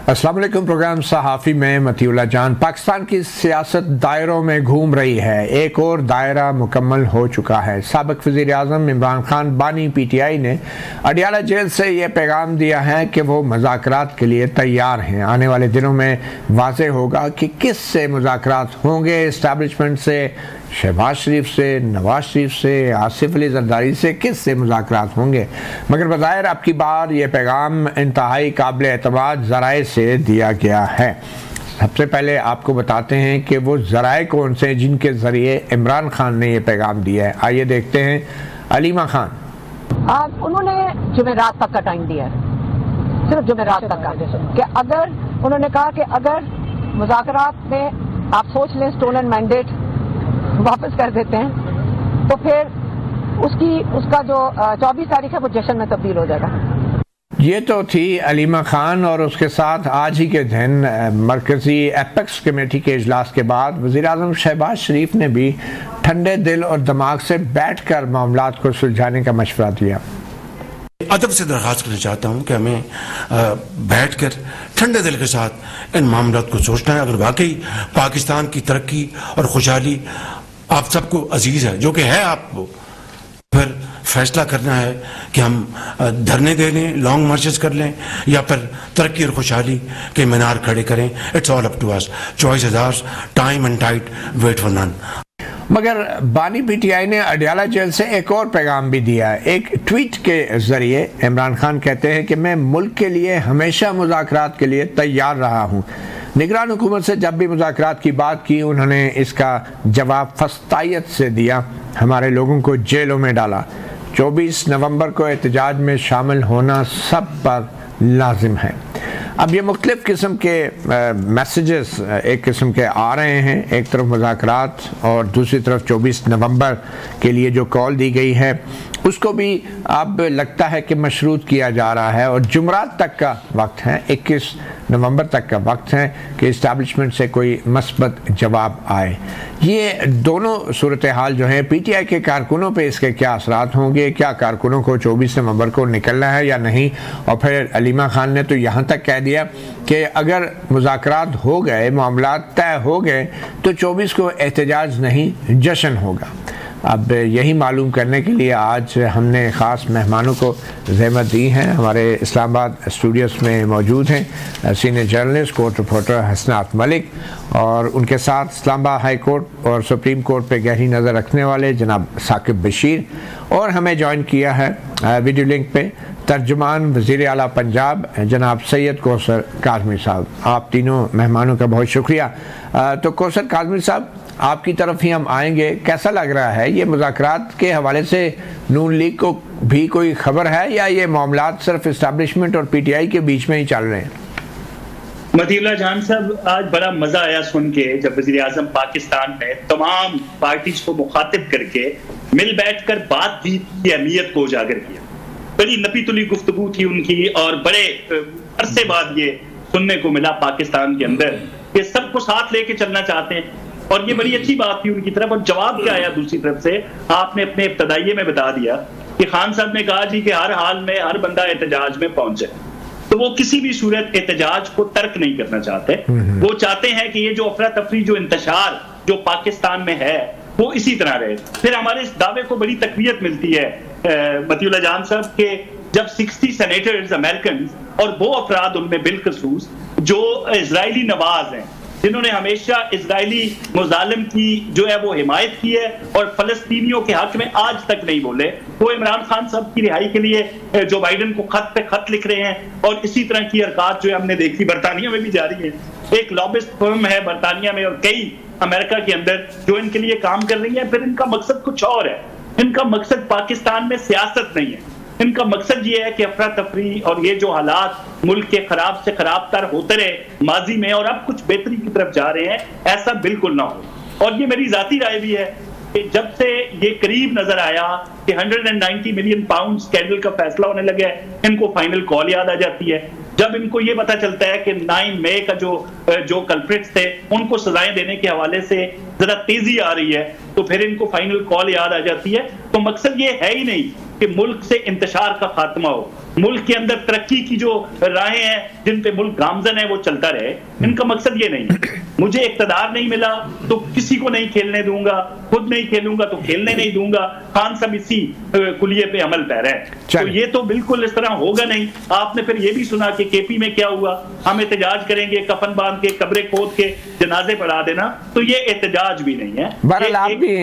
अस्सलाम वालेकुम। प्रोग्राम सहाफ़ी में मतीउल्लाह जान। पाकिस्तान की सियासत दायरों में घूम रही है। एक और दायरा मुकम्मल हो चुका है। साबिक़ वज़ीर आज़म इमरान खान बानी PTI ने अडियाला जेल से ये पैगाम दिया है कि वो मुज़ाकरात के लिए तैयार हैं। आने वाले दिनों में वाज़ेह होगा कि किस से मुज़ाकरात होंगे। इस्टेब्लिशमेंट से, शहबाज शरीफ से, नवाज शरीफ से, आसिफ अली जरदारी से, किस से मुज़ाकरात होंगे। मगर बज़ाहिर अब की बार ये पैगाम इंतहाई काबिल एतमाद ज़राए से दिया गया है। सबसे पहले आपको बताते हैं कि वो ज़राए कौन से जिनके ज़रिए इमरान खान ने ये पैगाम दिया है। आइए देखते हैं। अलीमा खान, उन्होंने जुमेरात तक का टाइम दिया है, सिर्फ जुमेरात तक का, कि अगर उन्होंने कहा कि अगर मुज़ाकरात में आप सोच लें स्टोलन मैंडेट वापस कर देते हैं तो फिर उसका जो 24 तारीख है वो जश्न में तब्दील हो जाएगा। ये तो थी अलीमा खान। और उसके साथ आज ही के दिन मरकजी एपेक्स कमेटी के इजलास के बाद वज़ीर आज़म शहबाज शरीफ ने भी ठंडे दिल और दिमाग से बैठकर मामलात को सुलझाने का मशवरा दिया। अदब से दरख्वास्त करना चाहता हूँ कि हमें बैठकर ठंडे दिल के साथ इन मामलों को सोचना है। अगर वाकई पाकिस्तान की तरक्की और खुशहाली आप सबको अजीज है, जो कि है आपको, फिर फैसला करना है कि हम धरने दे लें, लॉन्ग मार्चेस कर लें, या फिर तरक्की और खुशहाली के मीनार खड़े करें। It's all up to us. Choice is ours, time and tide, wait for none. मगर बानी PTI ने अडियाला जेल से एक और पैगाम भी दिया है। एक ट्वीट के जरिए इमरान खान कहते हैं कि मैं मुल्क के लिए हमेशा मुज़ाकरात के लिए तैयार रहा हूँ। निगरान हुकूमत से जब भी मुज़ाकरात की बात की, उन्होंने इसका जवाब फस्तायत से दिया। हमारे लोगों को जेलों में डाला। 24 नवंबर को एहतजाज में शामिल होना सब पर लाजिम है। अब ये मुख्तलिफ़ किस्म के मैसेजेस एक किस्म के आ रहे हैं। एक तरफ मुज़ाकरात और दूसरी तरफ 24 नवंबर के लिए जो कॉल दी गई है उसको भी अब लगता है कि मशरूत किया जा रहा है। और जुमरात तक का वक्त है, 21 नवंबर तक का वक्त है कि इस्टेब्लिशमेंट से कोई मस्बत जवाब आए। ये दोनों सूरत हाल जो है PTI के कारकुनों पे इसके क्या असरात होंगे, क्या कारकुनों को 24 नवंबर को निकलना है या नहीं। और फिर अलीमा खान ने तो यहाँ तक कह दिया कि अगर मुज़ाकरात हो गए, मामलात तय हो गए, तो 24 को एहतजाज नहीं जश्न होगा। अब यही मालूम करने के लिए आज हमने ख़ास मेहमानों को ज़हमत दी है। हमारे इस्लामाबाद स्टूडियोज़ में मौजूद हैं सीनियर जर्नलिस्ट, कोर्ट रिपोर्टर हसनात मलिक, और उनके साथ इस्लामाबाद हाई कोर्ट और सुप्रीम कोर्ट पे गहरी नज़र रखने वाले जनाब साकिब बशीर, और हमें ज्वाइन किया है वीडियो लिंक पे तर्जुमान वज़ीर आला पंजाब जनाब सैयद कौसर काज़मी साहब। आप तीनों मेहमानों का बहुत शुक्रिया। तो कौसर काज़मी साहब, आपकी तरफ ही हम आएंगे। कैसा लग रहा है ये मुज़ाकरात के हवाले से? नून लीग को भी कोई खबर है या ये मामलात सिर्फ इस्टेब्लिशमेंट और PTI के बीच में ही चल रहे हैं? मतीउल्लाह जान साहब, आज बड़ा मजा आया सुन के जब वज़ीर आज़म पाकिस्तान ने तमाम पार्टीज को मुखातिब करके मिल बैठकर बातचीत की अहमियत को उजागर किया। बड़ी नपी तुली गुफ्तगू थी उनकी, और बड़े अरसे बाद ये सुनने को मिला पाकिस्तान के अंदर कि सबको साथ लेके चलना चाहते हैं, और ये बड़ी अच्छी बात थी उनकी तरफ। और जवाब क्या आया दूसरी तरफ से, आपने अपने इब्तदाइये में बता दिया कि खान साहब ने कहा जी कि हर हाल में हर बंदा एहतजाज में पहुंचे। तो वो किसी भी सूरत एहतजाज को तर्क नहीं करना चाहते। वो चाहते हैं कि ये जो अफरा तफरी, जो इंतशार जो पाकिस्तान में है, वो इसी तरह रहे। फिर हमारे इस दावे को बड़ी तकवीयत मिलती है मतीउल्लाह जान साहब के जब 60 सेनेटर्स अमेरिकन और वो अफराद उनमें बिलखसूस जो इजरायली नवाज हैं, जिन्होंने हमेशा इजरायली मुजालिम की जो है वो हिमायत की है और फलस्तीनियों के हक में आज तक नहीं बोले, वो इमरान खान साहब की रिहाई के लिए जो बाइडन को खत पे खत लिख रहे हैं। और इसी तरह की हरकत जो है हमने देखी बरतानिया में भी जारी है। एक लॉबिस्ट फर्म है बरतानिया में और कई अमेरिका के अंदर जो इनके लिए काम कर रही है। फिर इनका मकसद कुछ और है। इनका मकसद पाकिस्तान में सियासत नहीं है। इनका मकसद ये है कि अफरा तफरी और ये जो हालात मुल्क के खराब से खराब तर होते रहे माजी में और अब कुछ बेहतरी की तरफ जा रहे हैं, ऐसा बिल्कुल ना हो। और ये मेरी जाती राय भी है कि जब से ये करीब नजर आया कि 190 मिलियन पाउंड स्कैंडल का फैसला होने लगा है, इनको फाइनल कॉल याद आ जाती है। जब इनको ये पता चलता है कि 9 मई का जो कल्प्रिट्स थे उनको सजाएं देने के हवाले से जरा तेजी आ रही है, तो फिर इनको फाइनल कॉल याद आ जाती है। तो मकसद ये है ही नहीं कि मुल्क से इंतशार का खात्मा हो, मुल्क के अंदर तरक्की की जो राहें हैं जिन पे मुल्क गामजन है वो चलता रहे, इनका मकसद ये नहीं है। मुझे इक़्तिदार नहीं मिला तो किसी को नहीं खेलने दूंगा, खुद नहीं खेलूंगा तो खेलने नहीं दूंगा। खान साहब इसी कुलिये पे अमल पैर है, तो ये तो बिल्कुल इस तरह होगा नहीं। आपने फिर ये भी सुना कि केपी में क्या हुआ, हम एहतजाज करेंगे, कफन बांध के कब्रें खोद के जनाजे पढ़ा देना, तो ये एहतजाज भी नहीं है। बहरहाल आप भी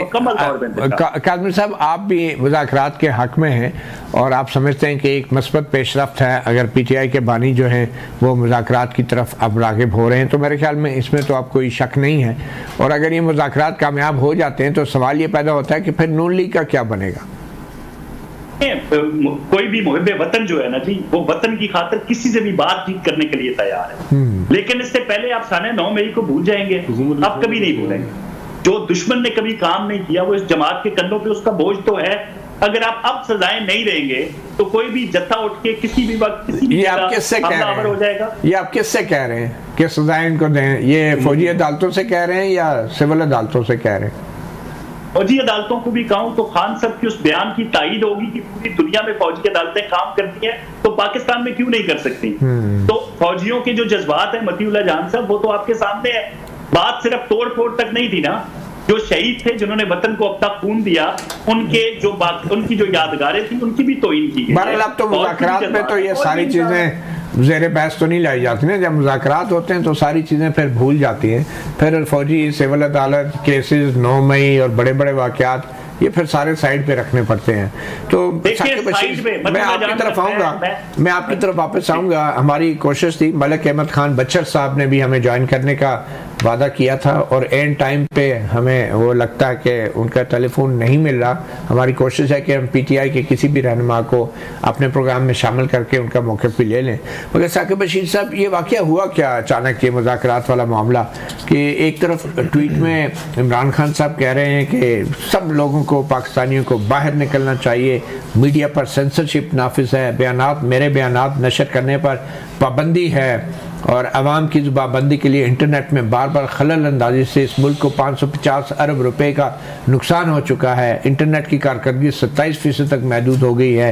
काज़मी साहब, आप भी मुज़ाकरात के हक में हैं और आप समझते हैं कि एक मस्बत पेशरफ्त है अगर पीटीआई के बानी जो हैं वो मुज़ाकरात की तरफ अब राग़िब हो रहे हैं, तो मेरे ख्याल में इसमें तो आप कोई शक नहीं है। और अगर ये मुज़ाकरात कामयाब हो जाते हैं तो सवाल ये पैदा होता है कि फिर नून लीग का क्या बनेगा। कोई भी मुहिब्बे वतन जो है ना जी, वो वतन की खातिर किसी से भी बातचीत करने के लिए तैयार है, लेकिन इससे पहले आप साने 9 मई को भूल जाएंगे, आप कभी नहीं भूलेंगे। जो दुश्मन ने कभी काम नहीं किया वो इस जमात के कंधों पे उसका बोझ तो है। अगर आप अब सजाएं नहीं देंगे तो कोई भी जत्था उठ के किसी भी वक्त किसी भी हमलावर हो जाएगा। ये आप किससे कह रहे हैं कि सजाएं इनको दें? ये फौजी अदालतों से कह रहे हैं या सिविल अदालतों से कह रहे हैं? फौजी अदालतों को भी कहूं तो खान साहब की उस बयान की तायीद होगी कि पूरी दुनिया में फौजी अदालतें काम करती हैं, तो पाकिस्तान में क्यों नहीं कर सकती? तो फौजियों के जो जज्बात है मतीउल्लाह जान साहब, वो तो आपके सामने है। बात सिर्फ तोड़ फोड़ तक नहीं थी ना, जो शहीद थे जिन्होंने वतन को अपना खून दिया, उनकी जो यादगारें थी उनकी भी तौहीन की गई। बहरहाल अब तो मुज़ाकरात में तो ये सारी चीजें ज़ेरे बहस तो नहीं लाई जाती ना। जब मुज़ाकरात होते हैं तो सारी चीजें फिर भूल जाती हैं, फिर फौजी सिविल अदालत केसेस 9 मई और बड़े बड़े वाक़यात ये फिर सारे साइड पे रखने पड़ते हैं। तो मैं आपकी तरफ आऊँगा, मैं आपकी तरफ वापस आऊँगा। हमारी कोशिश थी, मलिक अहमद खान बच्चर साहब ने भी हमें ज्वाइन करने का वादा किया था और एंड टाइम पे हमें वो लगता है कि उनका टेलीफोन नहीं मिल रहा। हमारी कोशिश है कि हम पीटीआई के किसी भी रहनुमा को अपने प्रोग्राम में शामिल करके उनका मौक़िफ़ भी ले लें। मगर साकिब बशीर साहब, ये वाक़या हुआ क्या अचानक, ये मुज़ाकरात वाला मामला कि एक तरफ ट्वीट में इमरान खान साहब कह रहे हैं कि सब लोगों को, पाकिस्तानियों को बाहर निकलना चाहिए, मीडिया पर सेंसरशिप नाफिज है, बयानात, मेरे बयानात नशर करने पर पाबंदी है और अवाम की ज़ुबानबंदी के लिए इंटरनेट में बार बार खलल अंदाजी से इस मुल्क को 550 अरब रुपए का नुकसान हो चुका है। इंटरनेट की कारकर्दगी 27% तक महदूद हो गई है।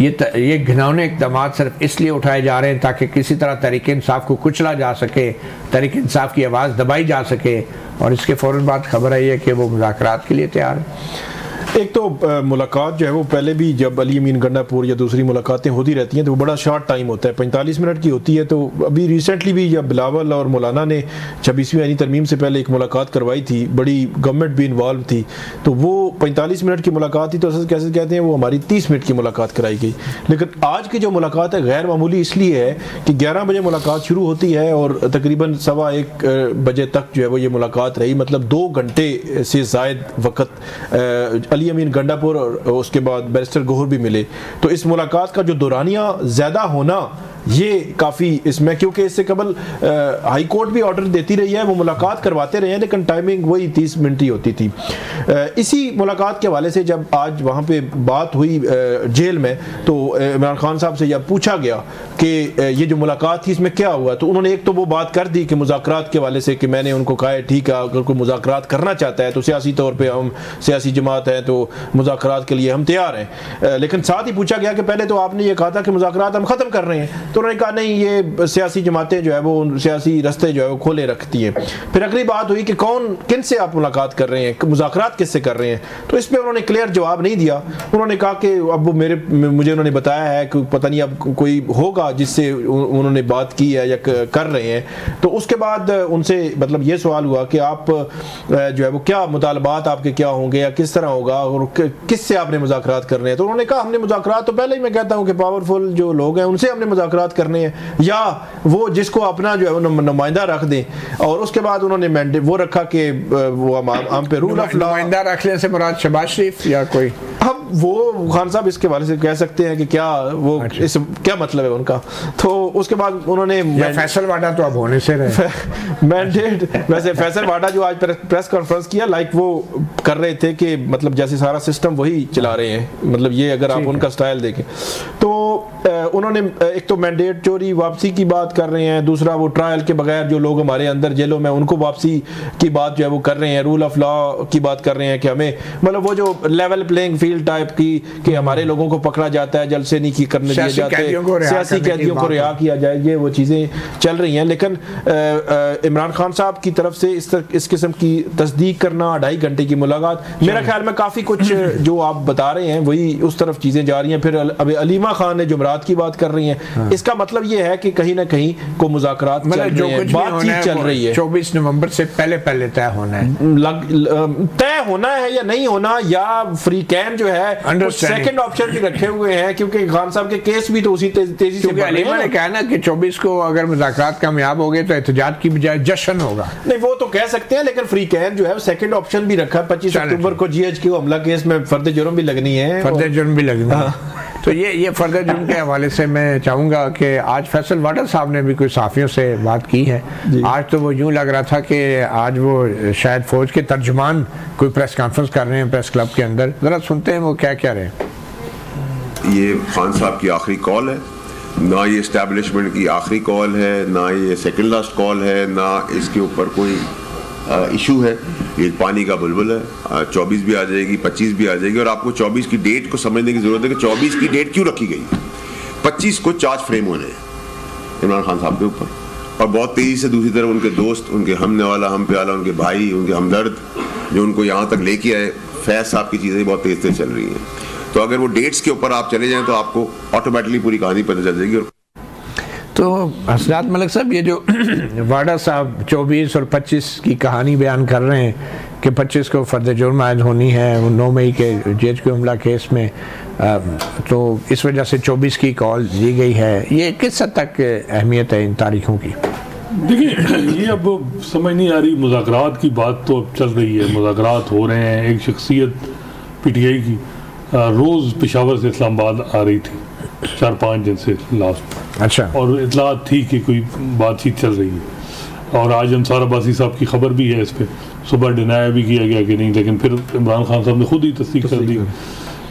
ये घिनौने इक़दाम सिर्फ इसलिए उठाए जा रहे हैं ताकि किसी तरह तहरीक इंसाफ को कुचला जा सके, तहरीक इंसाफ की आवाज़ दबाई जा सके। और इसके फ़ौरन बाद खबर आई है कि वो मुज़ाकरात के लिए तैयार है। एक तो मुलाकात जो है वो पहले भी जब अली अमीन गंडापुर या दूसरी मुलाकातें होती रहती हैं तो वो बड़ा शॉर्ट टाइम होता है, 45 मिनट की होती है। तो अभी रिसेंटली भी जब बिलावल और मौलाना ने 26वीं आईनी तरमीम से पहले एक मुलाकात करवाई थी, बड़ी गवर्नमेंट भी इन्वॉल्व थी, तो वो 45 मिनट की मुलाकात थी। तो असल कैसे कहते हैं वो हमारी 30 मिनट की मुलाकात कराई गई। लेकिन आज की जो मुलाकात है गैर मामूली इसलिए है कि 11 बजे मुलाकात शुरू होती है और तकरीबन 1:15 बजे तक जो है वो ये मुलाकात रही, मतलब 2 घंटे से ज़ायद वक़्त अली अमीन गंडापुर और उसके बाद बैरिस्टर गौहर भी मिले। तो इस मुलाकात का जो दौरानिया ज़्यादा होना ये काफ़ी इसमें, क्योंकि इससे कबल हाई कोर्ट भी ऑर्डर देती रही है, वो मुलाकात करवाते रहे हैं, लेकिन टाइमिंग वही 30 मिनट ही होती थी। इसी मुलाकात के हवाले से जब आज वहाँ पे बात हुई जेल में, तो इमरान खान साहब से जब पूछा गया कि ये जो मुलाकात थी इसमें क्या हुआ, तो उन्होंने एक तो वो बात कर दी कि मुज़ाकरात के हवाले से कि मैंने उनको कहा है ठीक है अगर कोई मुज़ाकरात करना चाहता है तो सियासी तौर पर हम सियासी जमात हैं तो मुज़ाकरात के लिए हम तैयार हैं। लेकिन साथ ही पूछा गया कि पहले तो आपने ये कहा था कि मुज़ाकरात हम ख़त्म कर रहे हैं, तो उन्होंने कहा नहीं ये सियासी जमातें जो है वो सियासी रास्ते जो है वो खोले रखती हैं। फिर अगली बात हुई कि किन से आप मुलाकात कर रहे हैं, मुज़ाकरात किससे कर रहे हैं, तो इस पर उन्होंने क्लियर जवाब नहीं दिया। उन्होंने कहा कि अब वो मुझे उन्होंने बताया है कि पता नहीं अब कोई होगा जिससे उन्होंने बात की है या कर रहे हैं। तो उसके बाद उनसे मतलब ये सवाल हुआ कि आप जो है वो क्या मुतालबात आपके क्या होंगे या किस तरह होगा और किससे आपने मुज़ाकरात करने हैं। तो उन्होंने कहा हमने मुज़ाकरात तो पहले ही मैं कहता हूँ कि पावरफुल जो लोग हैं उनसे हमने मुज़ाकरात करने हैं या वो जिसको अपना जो है वो नुमाइंदा रख दें। और उसके बाद उन्होंने मैंडेट वो रखा कि वो हम पे रूल ऑफ लॉ नुमाइंदा रखने से मुराद शहबाज शरीफ या कोई, हम वो खान साहब इसके बारे से कह सकते हैं कि क्या वो इस क्या मतलब है उनका। तो उसके बाद उन्होंने फैसल वाडा तो अब होने से रहे मैंडेट वैसे फैसल वाडा जो आज प्रेस कॉन्फ्रेंस किया लाइक वो कर रहे थे कि मतलब जैसे सारा सिस्टम वही चला रहे हैं, मतलब ये अगर आप उनका स्टाइल देखें तो उन्होंने एक तो मैंडेट चोरी वापसी की बात कर रहे हैं, दूसरा वो ट्रायल के बगैर जो लोग हमारे अंदर जेलों में उनको वापसी की बात जो है वो कर रहे हैं, रूल ऑफ लॉ की बात कर रहे हैं कि हमें मतलब वो जो लेवल प्लेइंग फील्ड टाइप की कि हमारे लोगों को पकड़ा जाता है, जलसे नहीं करने दिए जाते, सियासी कैदियों को रिहा किया जाए, ये वो चीज़ें चल रही हैं। लेकिन इमरान खान साहब की तरफ से इस किस्म की तस्दीक करना, 2.5 घंटे की मुलाकात, मेरा ख्याल में काफ़ी कुछ जो आप बता रहे हैं वही उस तरफ चीज़ें जा रही हैं। फिर अब अलीमा खान ने जुमरात की बात कर रही हैं, हाँ। इसका मतलब ये है कि कहीं ना कहीं को मुज़ाकरात चल रहे हैं, बातचीत चल रही है। 24 नवंबर से पहले तय होना है, तय होना है या नहीं होना, या फ्री कैन जो है सेकंड ऑप्शन भी रखे हुए हैं, क्योंकि खान साहब के केस भी तो उसी तेजी से अलीमा ने कहा ना कि 24 को अगर मुज़ाकरात कामयाब हो गए तो एहतजाज की बजाय जश्न होगा। नहीं वो तो कह सकते हैं, लेकिन फ्री कैन जो है सेकंड ऑप्शन भी रखा है। 25 अक्टूबर को GHQ हमला केस में फर्द जुर्म भी लगनी है, तो ये फर्दर जुर्म के हवाले से मैं चाहूँगा कि आज फैसल वाटर साहब ने भी कुछ साफियों से बात की है। आज तो वो यूँ लग रहा था कि आज वो शायद फौज के तर्जुमान कोई प्रेस कॉन्फ्रेंस कर रहे हैं प्रेस क्लब के अंदर, ज़रा सुनते हैं वो क्या कह रहे हैं। ये खान साहब की आखिरी कॉल है, ना ये इस्टेब्लिशमेंट की आखिरी कॉल है, ना ये सेकंड लास्ट कॉल है, ना इसके ऊपर कोई इशू है। ये पानी का बुलबुल है, 24 भी आ जाएगी, 25 भी आ जाएगी। और आपको 24 की डेट को समझने की जरूरत है कि 24 की डेट क्यों रखी गई। 25 को चार्ज फ्रेम होने हैं इमरान खान साहब के ऊपर, और बहुत तेजी से दूसरी तरफ उनके दोस्त, उनके हमने वाला, हम पे वाला, उनके भाई, उनके हमदर्द जो उनको यहाँ तक लेके आए, फैज साहब की चीज़ें बहुत तेज से चल रही हैं। तो अगर वो डेट्स के ऊपर आप चले जाएं तो आपको ऑटोमेटिकली पूरी कहानी पता चल जाएगी। तो हसरत मलिक साहब, ये जो वाडा साहब 24 और 25 की कहानी बयान कर रहे हैं कि 25 को फर्द जुर्म आयद होनी है 9 मई के GHQ हमला केस में, तो इस वजह से 24 की कॉल दी गई है। ये किस हद तक अहमियत है इन तारीखों की? देखिए, ये अब समझ नहीं आ रही। मुज़ाकरात की बात तो अब चल रही है, मुज़ाकरात हो रहे हैं। एक शख्सियत PTI की रोज़ पेशावर से इस्लामाबाद आ रही थी 4-5 दिन से लास्ट, अच्छा, और इतलात थी कि कोई बातचीत चल रही है। और आज अंसार अब्बासी साहब की खबर भी है इस पर, सुबह डिनाया भी किया गया कि नहीं, लेकिन फिर इमरान खान साहब ने खुद ही तस्दीक कर दी।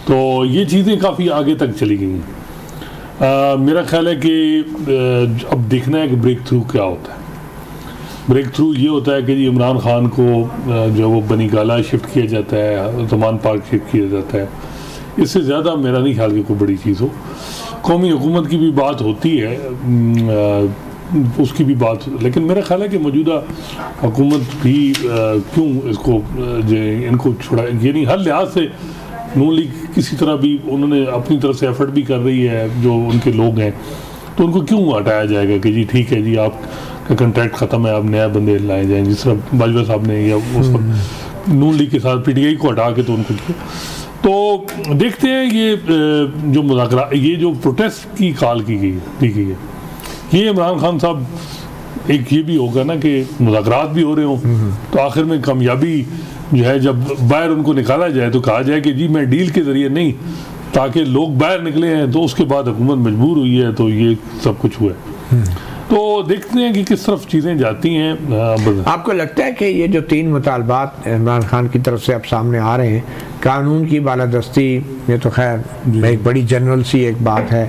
तो ये चीज़ें काफ़ी आगे तक चली गई हैं। मेरा ख्याल है कि अब देखना है कि ब्रेक थ्रू क्या होता है। ब्रेक थ्रू ये होता है कि जी इमरान खान को जो वो बनी गाला शिफ्ट किया जाता है, ज़मान पार्क शिफ्ट किया जाता है। इससे ज़्यादा मेरा नहीं ख्याल कि कोई बड़ी चीज़ हो। कौमी हुकूमत की भी बात होती है, उसकी भी बात, लेकिन मेरा ख्याल है कि मौजूदा हुकूमत भी क्यों इसको इनको छुड़ा, ये नहीं, हर लिहाज से नून लीग किसी तरह भी उन्होंने अपनी तरफ से एफर्ट भी कर रही है, जो उनके लोग हैं, तो उनको क्यों हटाया जाएगा कि जी ठीक है जी आपका कंट्रैक्ट ख़त्म है, आप नया बंदे लाए जाएँ, जिस तरह बाजवा साहब ने या वो सब नून लीग के साथ PTI को हटा के तो उनको तो देखते हैं। ये जो मुज़ाकरा, ये जो प्रोटेस्ट की कॉल की गई है, ये इमरान खान साहब एक ये भी होगा ना कि मुज़ाकरात भी हो रहे हों, तो आखिर में कामयाबी जो है जब बाहर उनको निकाला जाए तो कहा जाए कि जी मैं डील के ज़रिए नहीं, ताकि लोग बाहर निकले हैं, तो उसके बाद हुकूमत मजबूर हुई है, तो ये सब कुछ हुआ है। तो देखते हैं कि किस तरफ चीज़ें जाती हैं। आपको लगता है कि ये जो 3 मुतालबात इमरान खान की तरफ से अब सामने आ रहे हैं, कानून की बालादस्ती, ये तो खैर एक बड़ी जनरल सी एक बात है,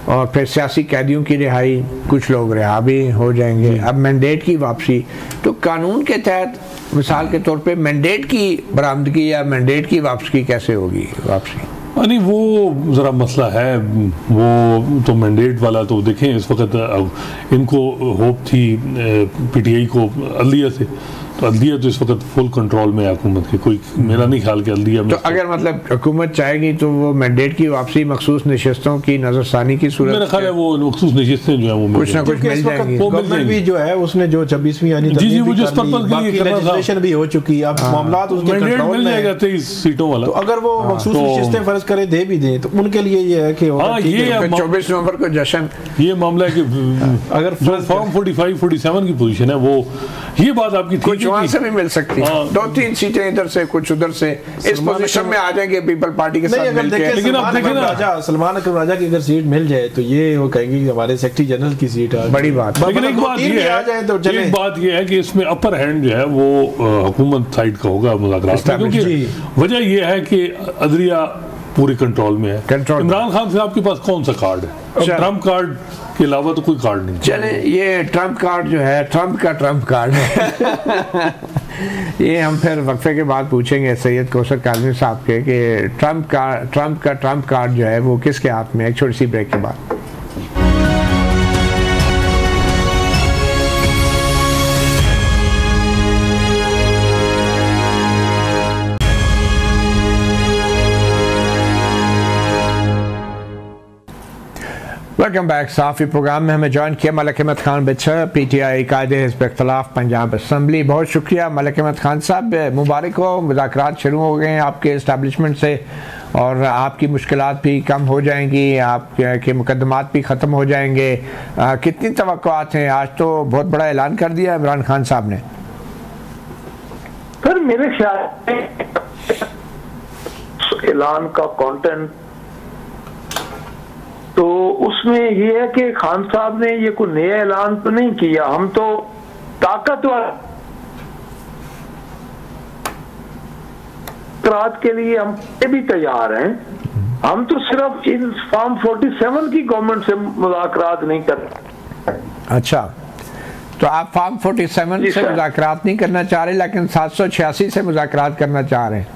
और फिर सियासी कैदियों की रिहाई, कुछ लोग रिहा भी हो जाएंगे, अब मैंडेट की वापसी, तो कानून के तहत मिसाल के तौर पे मैंडेट की बरामदगी या मैंडेट की वापसी कैसे होगी वापसी? नहीं, वो ज़रा मसला है, वो तो मैंडेट वाला तो देखें इस वक्त इनको होप थी PTI को अदलिया से, तो अदलिया तो इस वक्त फुल कंट्रोल में है हुकूमत के, कोई मेरा नहीं ख्याल कि अदलिया में, तो अगर मतलब हुकूमत चाहेगी तो वो मैंडेट की वापसी मखसूस नशिस्तों की नजरसानी की सूरत, मेरा ख्याल है वो मखसूस नशिस्तें जो है वो कुछ ना कुछ मिल जाएंगी। गवर्नमेंट भी जो है उसने जो 26वीं यानी जी वो जिस पर्पस के लिए लेजिस्लेशन भी हो चुकी है, अब मामलात उसके कंट्रोल में है, 23 सीटों वाला, तो अगर वो मखसूस नशिस्तें फर्ज करे दे भी दें तो उनके लिए ये है कि 24 नवंबर को जश्न, ये मामला है कि अगर फॉर्म 45-47 की पोजीशन है, वो ये बात आपकी कुछ वहाँ से भी मिल सकती है, 2-3 सीटें इधर से कुछ उधर से, इस पोजीशन में आ जाएंगे पीपल पार्टी के साथ मिलके। लेकिन अब देखें ना, सलमान अकरम राजा की अगर सीट मिल जाए तो ये वो कहेंगे कि हमारे सेक्रेटरी जनरल की सीट है, बड़ी बात। लेकिन एक बात ये है कि इसमें अपर हैंड जो है वो हुकूमत साइड का होगा मुज़ाकरात, क्योंकि वजह ये है कि अदलिया पूरे कंट्रोल में है। इमरान खान साहब के पास कौन सा कार्ड है? ट्रम्प कार्ड के अलावा तो कोई कार्ड नहीं। चले, ये ट्रम्प कार्ड जो है, ट्रम्प का ट्रम्प कार्ड है ये हम फिर वक्फे के बाद पूछेंगे सैयद कौसर काज़मी साहब के कि ट्रम्प का ट्रम्प कार्ड जो है वो किसके हाथ में है। एक छोटी सी ब्रेक के बाद। Welcome back. साफ़ी प्रोग्राम में हमें ज्वाइन किया मलिक अहमद खान बिच्छर, PTI कायदे हिज़्ब इख्तिलाफ पंजाब असम्बली। बहुत शुक्रिया मलिक अहमद खान साहब, मुबारक हो, मुज़ाकरात शुरू हो गए हैं आपके इस्टेब्लिशमेंट से और आपकी मुश्किलात भी कम हो जाएंगी, आपके मुकदमात भी ख़त्म हो जाएंगे। कितनी तवक्कुआत हैं? आज तो बहुत बड़ा ऐलान कर दिया इमरान खान साहब ने। सर मेरे ख्याल में ऐलान का कंटेंट तो उसमें ये है कि खान साहब ने ये कोई नया ऐलान तो नहीं किया। हम तो ताकतवर रात के लिए हम भी तैयार हैं। हम तो सिर्फ इन फॉर्म 47 की गवर्नमेंट से मुज़ाकरात नहीं कर रहे। अच्छा, तो आप फॉर्म 47 से मुज़ाकरात नहीं करना चाह रहे, लेकिन 786 से मुज़ाकरात करना चाह रहे हैं।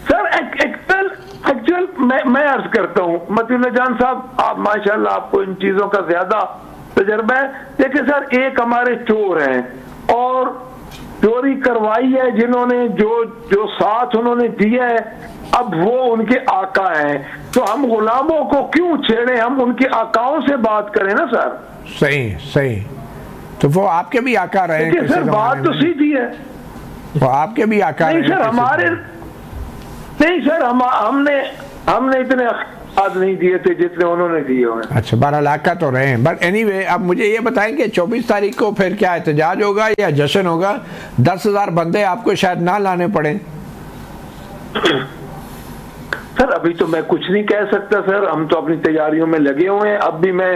सर एक्चुअल मैं अर्ज करता हूँ मतीउल्लाह जान साहब, आप माशाल्लाह आपको इन चीजों का ज्यादा तजर्बा है। देखिए सर, एक हमारे चोर हैं और चोरी करवाई है जिन्होंने जो साथ उन्होंने दिया है, अब वो उनके आका हैं, तो हम गुलामों को क्यों छेड़े, हम उनके आकाओं से बात करें ना सर। सही, तो वो आपके भी आका रहे हैं। सर बात तो सीधी है, वो आपके भी आका नहीं सर, हमारे नहीं सर, हमने इतने आज नहीं दिए थे जितने उन्होंने दिए हुए। अच्छा, 12 लाख का तो रहे हैं। बट एनीवे, अब मुझे ये बताएं कि 24 तारीख को फिर क्या एहतजाज होगा या जश्न होगा? 10,000 बंदे आपको शायद ना लाने पड़े। सर अभी तो मैं कुछ नहीं कह सकता सर, हम तो अपनी तैयारियों में लगे हुए हैं। अब भी मैं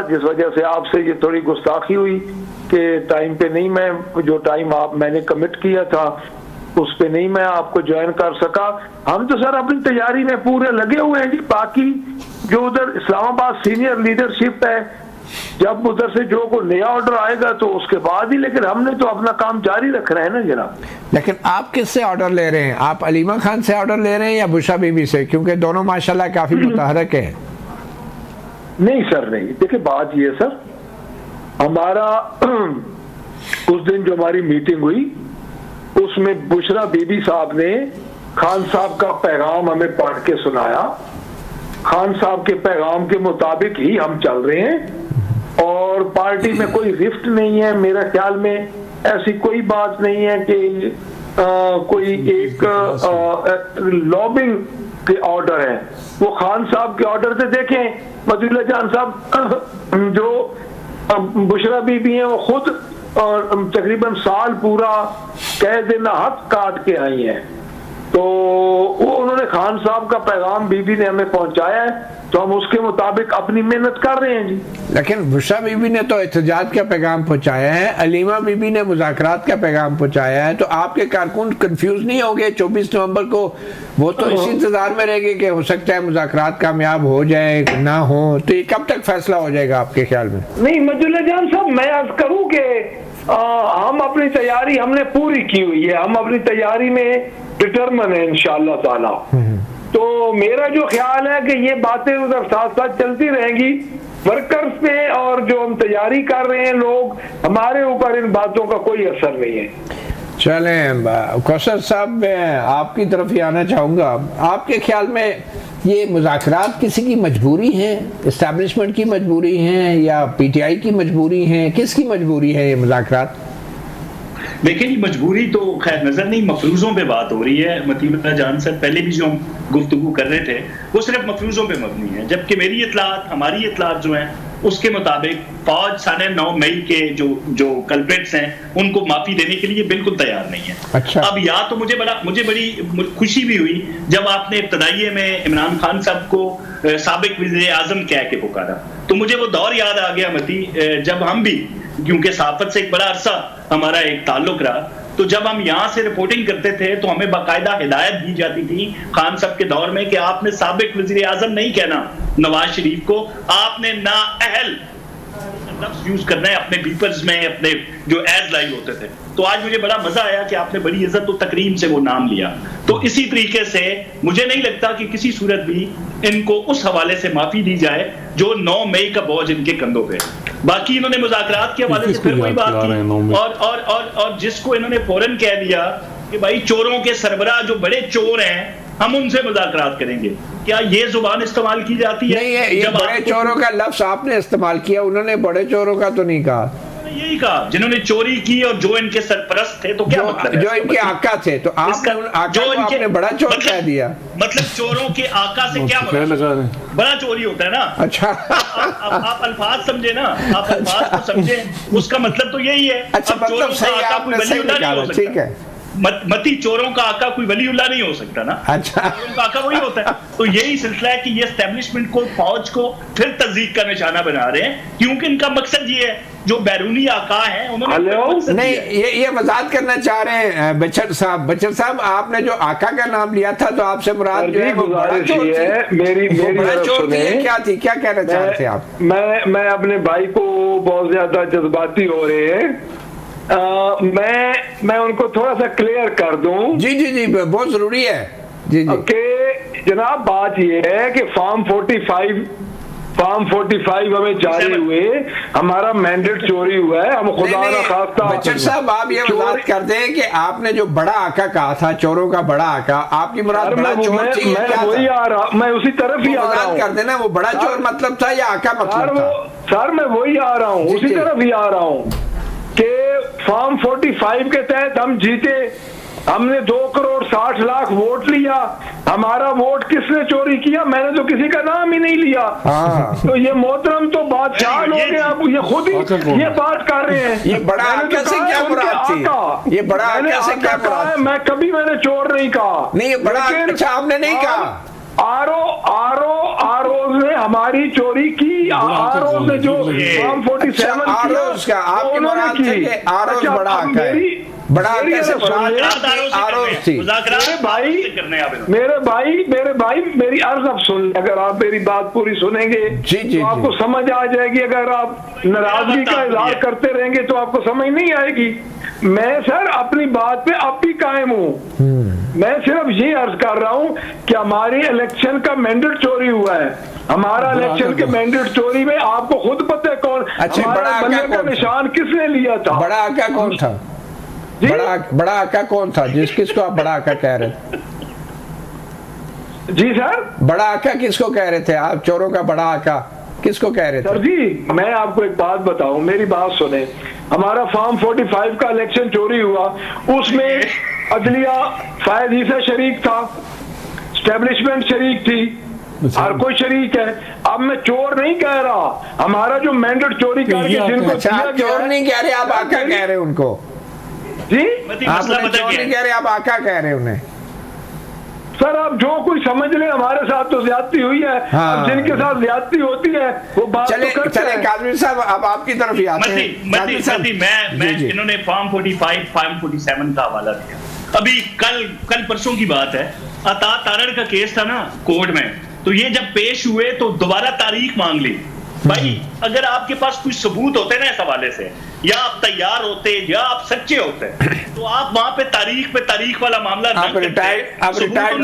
जिस वजह से आपसे ये थोड़ी गुस्ताखी हुई कि टाइम पे नहीं, मैं जो टाइम मैंने कमिट किया था उस पे नहीं मैं आपको ज्वाइन कर सका। हम तो सर अपनी तैयारी में पूरे लगे हुए हैं जी। बाकी जो उधर इस्लामाबाद सीनियर लीडरशिप है, जब उधर से जो कोई नया ऑर्डर आएगा तो उसके बाद ही, लेकिन हमने तो अपना काम जारी रख रहे हैं ना जनाब। लेकिन आप किससे ऑर्डर ले रहे हैं? आप अलीमा खान से ऑर्डर ले रहे हैं या बुशरा बीबी से? क्योंकि दोनों माशाल्लाह काफी मुतहरक है। नहीं सर नहीं, देखिए बात ये सर, हमारा उस दिन जो हमारी मीटिंग हुई उसमें बुशरा बीबी साहब ने खान साहब का पैगाम हमें पढ़ के सुनाया। खान साहब के पैगाम के मुताबिक ही हम चल रहे हैं और पार्टी में कोई रिफ्ट नहीं है। मेरा ख्याल में ऐसी कोई बात नहीं है कि कोई एक लॉबिंग के ऑर्डर है, वो खान साहब के ऑर्डर से। देखें मतीउल्लाह जान साहब, जो बुशरा बीबी हैं वो खुद और तकरीबन साल पूरा कह देना हक काट के आई हैं, तो वो उन्होंने खान साहब का पैगाम बीबी ने हमें पहुंचाया है, तो हम उसके मुताबिक अपनी मेहनत कर रहे हैं जी। लेकिन बुशरा बीबी ने तो एहतजाज का पैगाम पहुंचाया है, अलीमा बीबी ने मुज़ाकरात का पैगाम पहुंचाया है, तो आपके कारकुन कंफ्यूज नहीं होंगे 24 नवंबर को? वो तो इसी इंतजार में रहेंगे कि हो सकता है मुज़ाकरात कामयाब हो जाए ना हो, तो ये कब तक फैसला हो जाएगा आपके ख्याल में? नहीं मतीउल्लाह जान साहब, मैं अर्ज करूं कि हम अपनी तैयारी हमने पूरी की हुई है, हम अपनी तैयारी में डिटरमिन है इंशाअल्लाह ताला। तो मेरा जो ख्याल है कि ये बातें उधर साथ साथ चलती रहेंगी वर्कर्स पे, और जो हम तैयारी कर रहे हैं लोग, हमारे ऊपर इन बातों का कोई असर नहीं है। चलें कौसर साहब, मैं आपकी तरफ ही आना चाहूँगा। आपके ख्याल में ये मुज़ाकरात किसी की मजबूरी है, इस्टेब्लिशमेंट की मजबूरी है या PTI की मजबूरी है? किसकी मजबूरी है ये मुज़ाकरात? देखिए जी, मजबूरी तो खैर नजर नहीं, मफरूजों पे बात हो रही है। मतीउल्लाह जान सर, पहले भी जो हम गुफ्तगू कर रहे थे वो सिर्फ मफरूजों पे मबनी है, जबकि मेरी इतलात, हमारी इतलात जो हैं उसके मुताबिक फौज 9.5 मई के जो कल्प्रेट्स हैं उनको माफी देने के लिए बिल्कुल तैयार नहीं है। अच्छा। अब या तो मुझे बड़ी खुशी भी हुई जब आपने इब्तदाइये में इमरान खान साहब को साबिक वज़ीर आज़म कह के पुकारा, तो मुझे वो दौर याद आ गया मती, जब हम भी, क्योंकि सहाफत से एक बड़ा अरसा हमारा एक ताल्लुक रहा, तो जब हम यहाँ से रिपोर्टिंग करते थे तो हमें बाकायदा हिदायत दी जाती थी खान साहब के दौर में कि आपने साबिक वजीर आजम नहीं कहना नवाज शरीफ को, आपने नाअहल लफ्ज यूज करना है अपने पेपर्स में, अपने जो एज लाइव होते थे। तो आज मुझे बड़ा मजा आया कि आपने बड़ी इज्जत और तकरीम से वो नाम लिया। तो इसी तरीके से मुझे नहीं लगता कि किसी सूरत भी इनको उस हवाले से माफी दी जाए जो 9 मई का बोझ इनके कंधों पे। बाकी इन्होंने मुज़ाकरात के हवाले से फिर कोई बात की और जिसको इन्होंने फौरन कह दिया कि भाई चोरों के सरबराह जो बड़े चोर हैं हम उनसे मुज़ाकरात करेंगे। क्या ये जुबान इस्तेमाल की जाती है? नहीं, ये बड़े चोरों का लफ्ज आपने इस्तेमाल किया, उन्होंने बड़े चोरों का तो नहीं कहा। यही कहा जिन्होंने चोरी की और जो इनके सरपरस्त थे। तो क्या मतलब जो इनके आका थे, तो आपने बड़ा चोर कह दिया। मतलब चोरों के आका से क्या मतलब? बड़ा चोरी होता है ना। अच्छा आप अल्फाज समझे ना, आप अल्फाज को समझे, उसका मतलब तो यही है। अच्छा, मतलब सही आपने सही निकाला, ठीक है। मती चोरों का आका कोई वलीउल्लाह नहीं हो सकता ना। अच्छा, चोरों का आका वही होता है। तो यही सिलसिला है कि ये एस्टेब्लिशमेंट को, फौज को फिर तस्दीक का निशाना बना रहे हैं, क्योंकि इनका मकसद ये है जो बैरूनी आका है उन्होंने नहीं ये वजाहत करना चाह रहे हैं बचर साहब आपने जो आका का नाम लिया था तो आपसे मुराद जो है वो बड़ा चोर थी। मेरी क्या थी, क्या कहना चाह रहे थे आप? मैं अपने भाई को बहुत ज्यादा जज्बाती हो रहे हैं, मैं उनको थोड़ा सा क्लियर कर दूं। जी बहुत जरूरी है। जी कि जनाब बात ये है कि फॉर्म 45 हमें जारी हुए, हमारा मैंडेट चोरी हुआ है, हम खुदा ना खास्ता। बच्चन साहब आप ये वजाहत कर दें कि आपने जो बड़ा आका कहा था, चोरों का बड़ा आका, आपकी मुराद बड़ा चोर थी? मैं वही आ रहा, मैं उसी तरफ ही आ रहा हूँ। कर देना वो बड़ा चोर मतलब था या आका मतलब था? सर मैं वही आ रहा हूँ, उसी तरफ ही आ रहा हूँ कि फॉर्म 45 के तहत हम जीते, हमने 2 करोड़ 60 लाख वोट लिया। हमारा वोट किसने चोरी किया? मैंने तो किसी का नाम ही नहीं लिया। तो ये मोहतरम तो बादशाह लोग हैं, आप ये खुद ही ये बात कर रहे हैं। ये बड़ा आका से क्या मुराद थी? ये बड़ा आका से क्या मुराद? मैंने चोर नहीं कहा। नहीं, ये बड़ा अच्छा आपने नहीं कहा। आरओ ने हमारी चोरी की, आरओ ने जो फॉर्म 47 का आपके मुराद थे कि आरओ बड़ा आका है, बड़ा आका से आरओ थी। मेरे भाई मेरी अर्ज अब सुन, अगर आप मेरी बात पूरी सुनेंगे तो आपको समझ आ जाएगी। अगर आप नाराजगी का इजहार करते रहेंगे तो आपको समझ नहीं आएगी। मैं सर अपनी बात पे अब भी कायम हूँ। मैं सिर्फ ये अर्ज कर रहा हूँ कि हमारी इलेक्शन का मैंडेट चोरी हुआ है। हमारा इलेक्शन के मैंडेट चोरी में आपको खुद पता है कौन, हमारा बल्ले का निशान किसने लिया था? बड़ा आका कौन था? बड़ा आका कौन था किसको आप बड़ा आका कह रहे थे? जी सर, बड़ा आका किसको कह रहे थे आप? चोरों का बड़ा आका किसको कह रहे थे? सर जी मैं आपको एक बात बताऊं, मेरी बात सुने। हमारा फॉर्म 45 का इलेक्शन चोरी हुआ, उसमें अदलिया फायद ईसा शरीक था, स्टैब्लिशमेंट शरीक थी, हर कोई शरीक है। अब मैं चोर नहीं कह रहा, हमारा जो मैंडेट चोरी करके जिनको चोर नहीं कह रहे आप, आका कह रहे उनको। जी आप चोर नहीं कह रहे, आप आका कह रहे उन्हें। सर आप जो कोई समझ ले, हमारे साथ तो ज्यादती हुई है। अब जिनके साथ ज्यादती होती है वो बात चले काजमी साहब अब आपकी तरफ ही आते हैं। मैं इन्होंने फॉर्म 45 फॉर्म 47 का हवाला दिया। अभी कल परसों की बात है, अता तारड़ का केस था ना कोर्ट में, तो ये जब पेश हुए तो दोबारा तारीख मांग ली। भाई अगर आपके पास कुछ सबूत होते ना इस हवाले से, या आप तैयार होते या आप सच्चे होते, तो आप वहां पे तारीख वाला मामला आप रिटायर्ड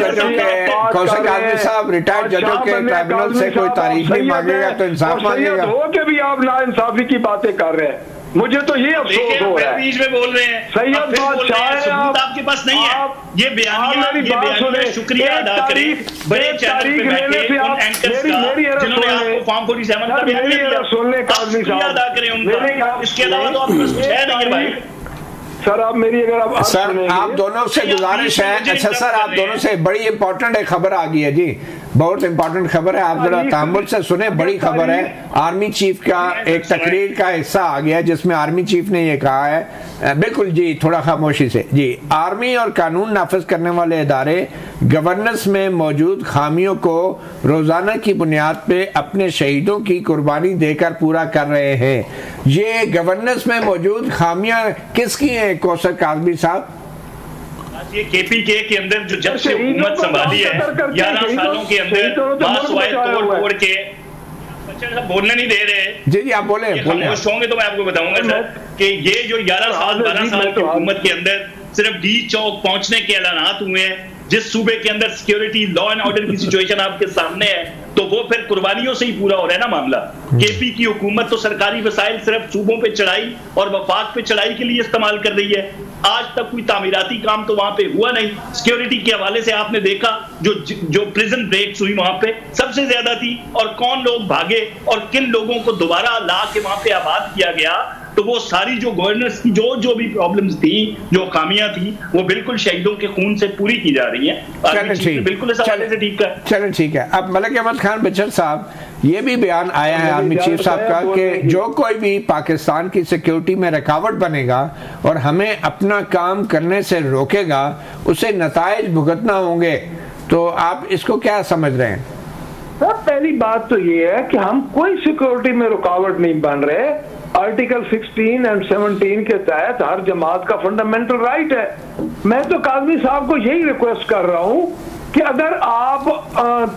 जजों के कौशल आदमी साहब, रिटायर्ड जजों के ट्राइब्यूनल से कोई तारीख नहीं मांगेगा तो इंसाफ मांगेगा। हो के भी आप ना इंसाफी की बातें कर रहे हैं, मुझे तो ये अफसोस हो रहा है। बीच में बोल रहे हैं सैयद बादशाह, आपके पास नहीं है ये बयानिया, शुक्रिया अदा करें बड़े चैनल पे बैठे उन एंकर्स का जिन्होंने आपको फॉर्म 47 का बयान दिया, शुक्रिया अदा करें उनका। इसके अलावा तो आपके पास कुछ है नहीं है भाई। सर आप मेरी अगर सर आप दोनों से गुजारिश है, अच्छा सर आप दोनों से बड़ी इंपॉर्टेंट एक खबर आ गई है जी, बहुत इंपॉर्टेंट खबर है, आप जरा तामुल से सुने। बड़ी खबर है, आर्मी चीफ का एक तकरीर का हिस्सा आ गया जिसमें आर्मी चीफ ने ये कहा है, बिल्कुल जी थोड़ा खामोशी से जी, आर्मी और कानून नाफिज करने वाले इदारे गवर्नेंस में मौजूद खामियों को रोजाना की बुनियाद पे अपने शहीदों की कुर्बानी देकर पूरा कर रहे हैं। ये गवर्नेंस में मौजूद खामियां किसकी हैं? हैं कौसर काजमी साहब? ये KPK के अंदर जो जब से हुकूमत संभाली है 11 सालों के अंदर मासूआए तोड़ के बोलने नहीं दे रहे। जी आप बोले खामोश होंगे तो मैं आपको बताऊंगा सर कि ये जो 11 साल 12 साल की हुकूमत के अंदर सिर्फ डी चौक पहुंचने के ऐलानात हुए हैं, जिस सूबे के अंदर सिक्योरिटी लॉ एंड ऑर्डर की सिचुएशन आपके सामने है, तो वो फिर कुर्बानियों से ही पूरा हो रहा है ना मामला। KP की हुकूमत तो सरकारी वसाइल सिर्फ सूबों पे चढ़ाई और वफाक पे चढ़ाई के लिए इस्तेमाल कर रही है। आज तक कोई तामीराती काम तो वहां पे हुआ नहीं। सिक्योरिटी के हवाले से आपने देखा जो प्रिजन ब्रेक्स हुई वहां पे सबसे ज्यादा थी, और कौन लोग भागे और किन लोगों को दोबारा ला के वहां पे आबाद किया गया। तो वो सारी जो गवर्नेंस की जो भी प्रॉब्लम्स थी, जो खामियां थी, वो बिल्कुल शहीदों के खून से पूरी की जा रही हैं। बिल्कुल इस हवाले से ठीक है। चलो ठीक है। अब मलिक अहमद खान बचर साहब, ये भी बयान आया है आर्मी चीफ साहब का कि जो कोई भी पाकिस्तान की सिक्योरिटी में रुकावट बनेगा और हमें अपना काम करने से रोकेगा, उसे नताइज भुगतना होंगे। तो आप इसको क्या समझ रहे हैं? सर पहली बात तो ये है कि हम कोई सिक्योरिटी में रुकावट नहीं बन रहे। आर्टिकल 16 और 17 के तहत हर जमात का फंडामेंटल राइट है। मैं तो काजमी साहब को यही रिक्वेस्ट कर रहा हूं कि अगर आप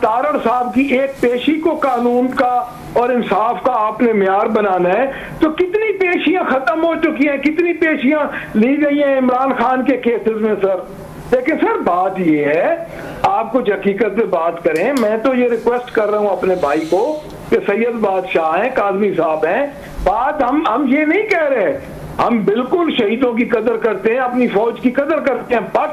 तारड़ साहब की एक पेशी को कानून का और इंसाफ का आपने म्यार बनाना है, तो कितनी पेशियां खत्म हो चुकी हैं, कितनी पेशियां ली गई हैं इमरान खान के केसेस में सर। लेकिन सर बात ये है, आप कुछ हकीकत पे बात करें। मैं तो ये रिक्वेस्ट कर रहा हूं अपने भाई को कि सैयद बादशाह हैं, काजमी साहब हैं, बात हम ये नहीं कह रहे, हम बिल्कुल शहीदों की कदर करते हैं, अपनी फौज की कदर करते हैं, बट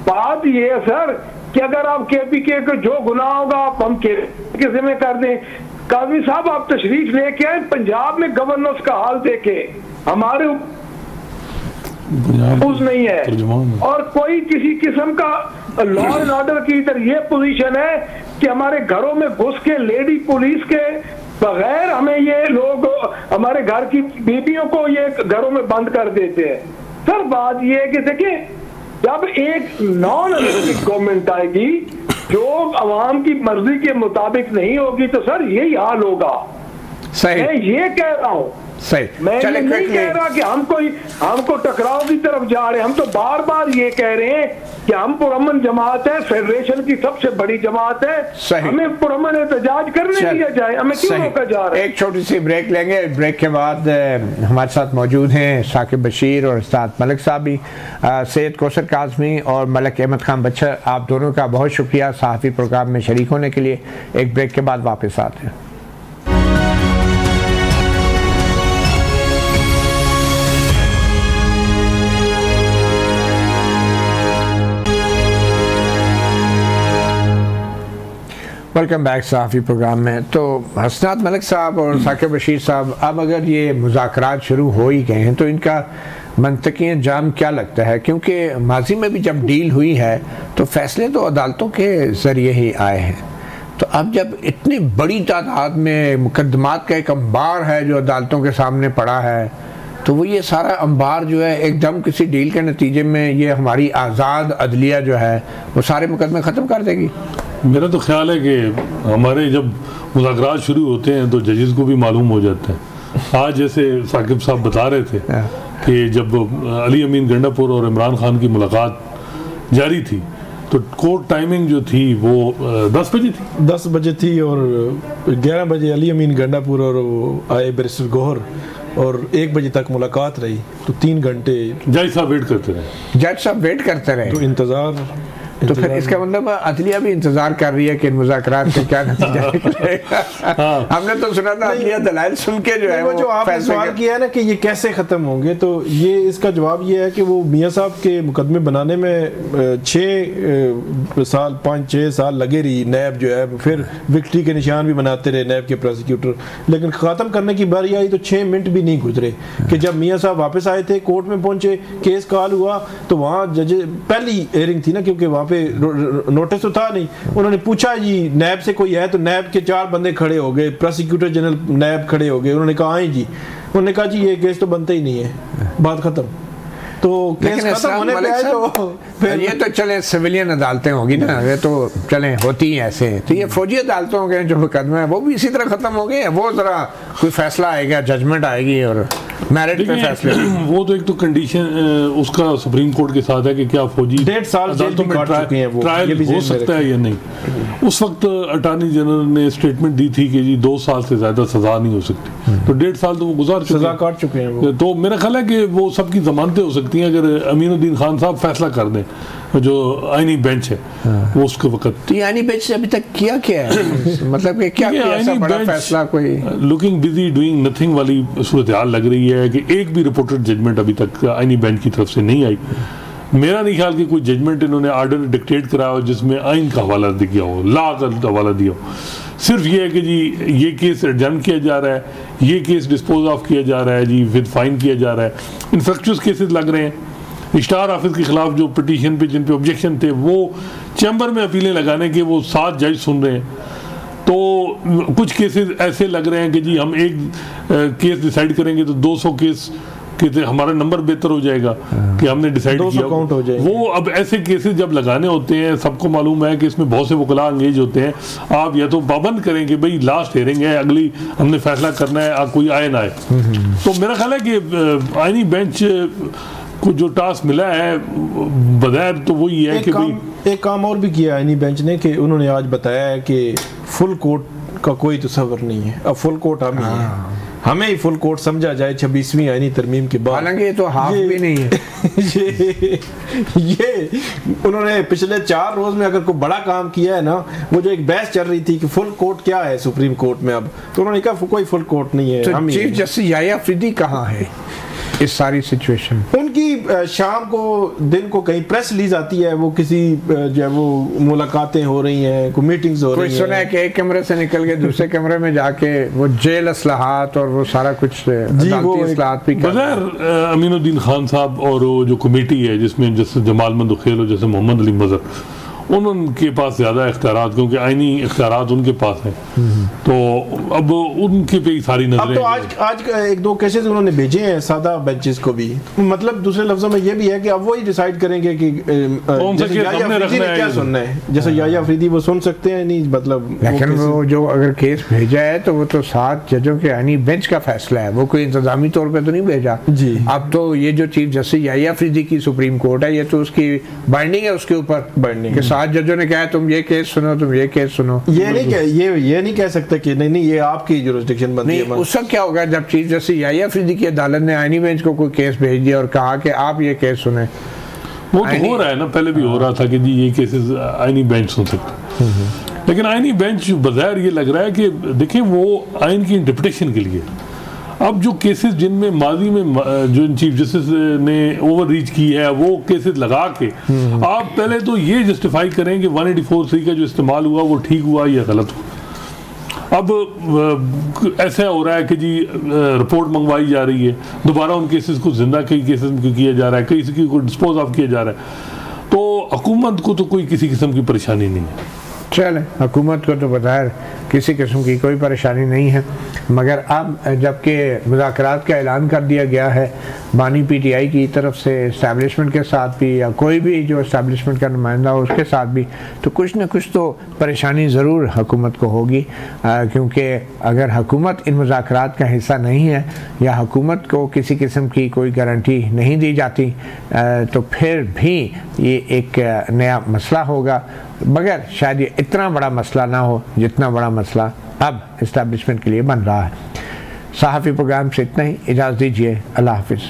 बात ये है सर कि अगर आप KPK को जो गुनाह होगा आप हम के जिम्मे कर दें। काजमी साहब आप तशरीफ लेके आए, पंजाब में गवर्नर्स का हाल देखे, हमारे उस नहीं है, और कोई किसी किस्म का लॉ एंड ऑर्डर की इधर ये पोजीशन है कि हमारे घरों में घुस के लेडी पुलिस के बगैर हमें ये लोग हमारे घर की बीबियों को ये घरों में बंद कर देते हैं। सर बात ये है कि देखिए, जब एक नॉन इलेक्टेड गवर्नमेंट आएगी जो अवाम की मर्जी के मुताबिक नहीं होगी, तो सर यही हाल होगा। सही। मैं ये कह रहा हूँ, सही। मैं ये नहीं कह रहा कि हमको टकराव की तरफ जा रहे हैं। हम तो बार बार ये कह रहे हैं कि हम पुरअमन जमात है, फेडरेशन की सबसे बड़ी जमात है, हमें पुरअमन एहतजाज करने दिया जाए, हमें क्यों रोका जा रहा है। एक छोटी सी ब्रेक लेंगे। ब्रेक के बाद हमारे साथ मौजूद हैं साकिब बशीर और उस्ताद मलिक साहब भी, सैयद कौसर काज़मी और मलिक अहमद खान बचर, आप दोनों का बहुत शुक्रिया सहाफ़ी प्रोग्राम में शरीक होने के लिए। एक ब्रेक के बाद वापस आते हैं। वेलकम बैक सहाफ़ी प्रोग्राम में। तो हसनात मलिक साहब और साकिब बशीर साहब, अब अगर ये मुज़ाकरात शुरू हो ही गए हैं तो इनका मंतकी अंजाम क्या लगता है? क्योंकि माजी में भी जब डील हुई है तो फैसले तो अदालतों के ज़रिए ही आए हैं। तो अब जब इतनी बड़ी तादाद में मुकदमात का एक अंबार है जो अदालतों के सामने पड़ा है, तो वो ये सारा अंबार जो है एकदम किसी डील के नतीजे में ये हमारी आज़ाद अदलिया जो है वो सारे मुकदमे ख़त्म कर देगी। मेरा तो ख्याल है कि हमारे जब मुज़ाकरात शुरू होते हैं तो जजेस को भी मालूम हो जाता है। आज जैसे साकिब साहब बता रहे थे कि जब अली अमीन गंडापुर और इमरान खान की मुलाकात जारी थी तो कोर्ट टाइमिंग जो थी वो 10 बजे थी। 10 बजे थी और 11 बजे अली अमीन गंडापुर और आए बैरिस्टर गौहर और 1 बजे तक मुलाकात रही। तो 3 घंटे जज साहब वेट करते रहे। तो इंतज़ार, तो फिर इसका मतलब अदलिया भी इंतजार कर रही है कि इन मुज़ाकरात का क्या नतीजा निकलेगा। हमने तो सुना था अदलिया दलाइल सुन के जो है वो जो आपने सवाल किया है ना कि ये कैसे ख़त्म होंगे, तो ये इसका जवाब ये है कि वो मियाँ साहब के मुकदमे बनाने में 5-6 साल लगे रही नैब जो है, फिर विक्ट्री के निशान भी बनाते रहे नैब के प्रोसिक्यूटर, लेकिन ख़त्म करने की बारी आई तो 6 मिनट भी नहीं गुजरे कि जब मियाँ साहब वापस आए थे, कोर्ट में पहुंचे, केस कॉल हुआ, तो वहाँ जज पहली हेयरिंग थी ना, क्योंकि वहाँ नोटिस तो था नहीं। उन्होंने पूछा जी नैब से कोई है, तो नैब के 4 बंदे खड़े हो गए, प्रोसिक्यूटर जनरल नैब खड़े हो गए। उन्होंने कहा आए जी, उन्होंने कहा जी ये केस तो बनता ही नहीं है, बात खत्म। तो केस खत्म होने पे आए तो फिर ये तो चले सिविलियन अदालतें होगी ना, ये तो चले होती हैं ऐसे। तो ये फौजी अदालतों के जो मुकदमे हैं वो भी इसी तरह खत्म हो गए हैं। वो जरा कोई फैसला आएगा, जजमेंट आएगी और मेरिट पे फैसले। वो तो एक तो कंडीशन उसका सुप्रीम कोर्ट के साथ है कि क्या फौजी 1.5 साल जेल में काट चुके हैं वो, ट्रायल हो सकता है या नहीं। उस वक्त अटॉर्नी जनरल ने स्टेटमेंट दी थी कि जी 2 साल से ज्यादा सजा नहीं हो सकती, तो 1.5 साल तो वो गुजार चुके, सजा काट चुके हैं वो। तो मेरा ख्याल है कि वो सबकी जमानतें हो सकती हैं अगर अमीनुद्दीन खान साहब फैसला कर दें, जो आईनी बेंच है वो उसके वक्त। तो आईनी बेंच से अभी तक किया क्या है? मतलब कि क्या ऐसा बड़ा फैसला कोई लुकिंग बिजी डूइंग नथिंग वाली सूरत हाल लग रही है कि एक भी रिपोर्टेड जजमेंट अभी तक आईनी बेंच की तरफ से नहीं आई। मेरा नहीं ख्याल कि कोई जजमेंट इन्होंने आर्डर डिक्टेट कराया हो जिसमें आइन का हवाला दिया हो, लॉ का हवाला दिया हो। सिर्फ ये है कि जी ये केस एडजर्न किया जा रहा है, ये केस डिस्पोज ऑफ किया जा रहा है जी, विद फाइन किया जा रहा है। इन्फेक्शस केसेस लग रहे हैं, इश्तार हाफिज के खिलाफ जो पिटीशन पे जिन पे ऑब्जेक्शन थे वो चैम्बर में अपीलें लगाने के वो 7 जज सुन रहे हैं। तो कुछ केसेस ऐसे लग रहे हैं कि जी हम एक केस डिसाइड करेंगे तो 200 केस के हमारा नंबर बेहतर हो जाएगा कि हमने डिसाइड किया काउंट हो जाएगा। वो अब ऐसे केसेस जब लगाने होते हैं, सबको मालूम है कि इसमें बहुत से वकला अंगेज होते हैं। आप या तो पाबंद करें कि भाई लास्ट हेयरिंग है, अगली हमने फैसला करना है, कोई आए ना आए। तो मेरा ख्याल है कि आईनी बेंच को जो टास्क मिला है बगैर तो वही है कि भाई एक काम और भी किया आईनी बेंच ने कि उन्होंने आज बताया है कि फुल कोर्ट का कोई तस्वर नहीं है, अब फुल कोर्ट हम ही है, हमें ही फुल कोर्ट समझा जाए 26वीं आईनी तरमीम के बाद। हालांकि ये तो हाफ भी नहीं है। ये उन्होंने पिछले 4 रोज में अगर कोई बड़ा काम किया है ना, वो जो एक बहस चल रही थी कि फुल कोर्ट क्या है सुप्रीम कोर्ट में, अब तो उन्होंने कहा कोई फुल कोर्ट नहीं है। तो चीफ जस्टिस याह्या अफरीदी कहाँ है इस सारी सिचुएशन? उनकी शाम को दिन को कहीं प्रेस रिलीज आती है, वो किसी जो है वो मुलाकातें हो रही हैं, कोई मीटिंग्स हो रही हैं। कोई सुना है कि एक कमरे से निकल के दूसरे कमरे में जाके वो जेल असलाहत और वो सारा कुछ अदालती असलाहत भी बगैर अमीनुद्दीन खान साहब और वो जो कमेटी है जिसमें जैसे जमाल मंदुखेल हो, जैसे मोहम्मद अली मजहर, उनके पास ज़्यादा इख्तियार, क्योंकि आईनी इख्तियार उनके पास हैं, तो अब उनके पे सारी नजरें। अब तो आज 1-2 केसेस उन्होंने भेजे हैं सादा बेंचेस को भी, मतलब दूसरे लफ्जों में ये भी है कि अब वही डिसाइड करेंगे कि क्या सुनना है। जैसे याह्या अफरीदी वो सुन सकते हैं नहीं, मतलब लेकिन वो जो अगर केस भेजा है तो वो तो 7 जजों के आईनी बेंच का फैसला है, वो कोई इंतजामी तौर पर तो नहीं भेजा जी। अब तो ये जो चीफ जस्टिस याह्या अफरीदी की सुप्रीम कोर्ट है, ये तो उसकी बाइंडिंग है, उसके ऊपर बाइंडिंग 7 जजों ने कहा तुम ये केस सुनो, तुम ये केस सुनो। ये नहीं कह सकते कि नहीं ये आपकी जुरिस्डिक्शन बनती है। उसका क्या होगा जब चीफ जस्टिस याह्या अफरीदी की अदालत ने आईनी बेंच को कोई केस भेज दिया और कहा कि आप ये केस सुने? वो तो हो रहा है ना, पहले भी हो रहा था कि जी ये केसेस आईनी बेंच सुन सकते, लेकिन आईनी बेंच बगैर ये लग रहा है कि देखिए वो आइन की इंटरप्रिटेशन के लिए अब जो केसेस जिनमें माजी में जो चीफ जस्टिस ने ओवर रीच की है वो केसेस लगा के आप पहले तो ये जस्टिफाई करें कि 184(3) का जो इस्तेमाल हुआ वो ठीक हुआ या गलत हुआ। अब ऐसा हो रहा है कि जी रिपोर्ट मंगवाई जा रही है, दोबारा उन केसेस को जिंदा कई केसेस में किया जा रहा है, कई को डिस्पोज ऑफ किया जा रहा है, तो हुकूमत को तो कोई किसी किस्म की परेशानी नहीं है। चले हुकूमत को तो बगैर किसी किस्म की कोई परेशानी नहीं है, मगर अब जबकि मुज़ाकरात का ऐलान कर दिया गया है बानी पीटीआई की तरफ से इस्टेब्लिशमेंट के साथ भी या कोई भी जो इस्टेब्लिशमेंट का नुमाइंदा हो उसके साथ भी, तो कुछ न कुछ तो परेशानी ज़रूर हुकूमत को होगी, क्योंकि अगर हुकूमत इन मुज़ाकरात का हिस्सा नहीं है या हुकूमत को किसी किस्म की कोई गारंटी नहीं दी जाती तो फिर भी ये एक नया मसला होगा, मगर शायद ये इतना बड़ा मसला ना हो जितना बड़ा मसला अब इस्टेब्लिशमेंट के लिए बन रहा है। सहाफ़ी प्रोग्राम से इतना ही, इजाज़त दीजिए, अल्लाह हाफ़िज़।